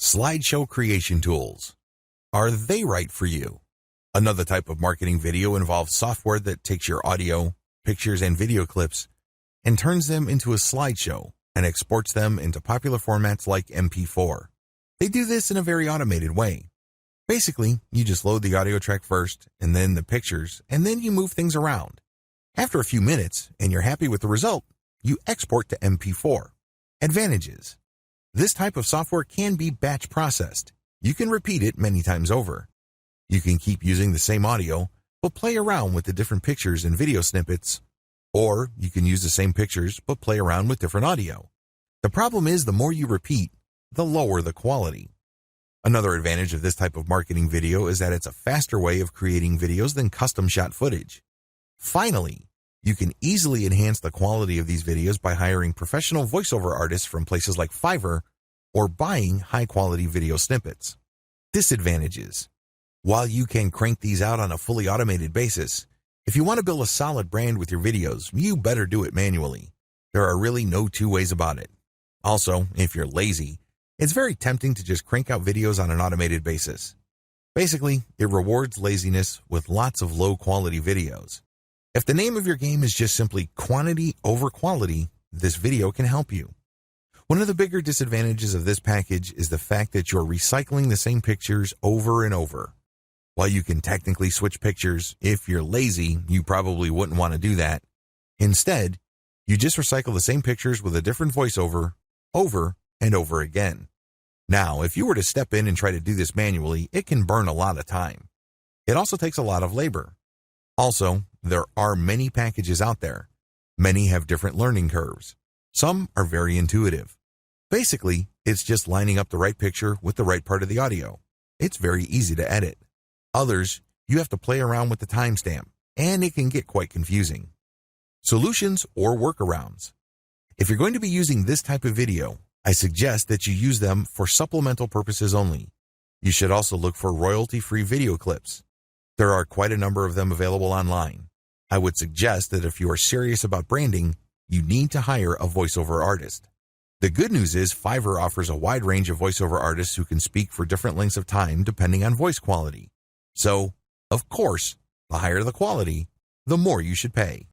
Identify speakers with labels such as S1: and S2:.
S1: Slideshow creation tools. Are they right for you? Another type of marketing video involves software that takes your audio, pictures, and video clips and turns them into a slideshow and exports them into popular formats like MP4. They do this in a very automated way. Basically, you just load the audio track first and then the pictures, and then you move things around. After a few minutes and you're happy with the result, you export to MP4. Advantages. This type of software can be batch processed. You can repeat it many times over. You can keep using the same audio, but play around with the different pictures and video snippets. Or you can use the same pictures, but play around with different audio. The problem is the more you repeat, the lower the quality. Another advantage of this type of marketing video is that it's a faster way of creating videos than custom shot footage. Finally, you can easily enhance the quality of these videos by hiring professional voiceover artists from places like Fiverr or buying high-quality video snippets. Disadvantages. While you can crank these out on a fully automated basis, if you want to build a solid brand with your videos, you better do it manually. There are really no two ways about it. Also, if you're lazy, it's very tempting to just crank out videos on an automated basis. Basically, it rewards laziness with lots of low-quality videos. If the name of your game is just simply quantity over quality, this video can help you. One of the bigger disadvantages of this package is the fact that you're recycling the same pictures over and over. While you can technically switch pictures, if you're lazy, you probably wouldn't want to do that. Instead, you just recycle the same pictures with a different voiceover over and over again. Now, if you were to step in and try to do this manually, it can burn a lot of time. It also takes a lot of labor. Also, there are many packages out there. Many have different learning curves. Some are very intuitive. Basically, it's just lining up the right picture with the right part of the audio. It's very easy to edit. Others, you have to play around with the timestamp, and it can get quite confusing. Solutions or workarounds. If you're going to be using this type of video, I suggest that you use them for supplemental purposes only. You should also look for royalty-free video clips. There are quite a number of them available online. I would suggest that if you are serious about branding, you need to hire a voiceover artist. The good news is Fiverr offers a wide range of voiceover artists who can speak for different lengths of time depending on voice quality. So, of course, the higher the quality, the more you should pay.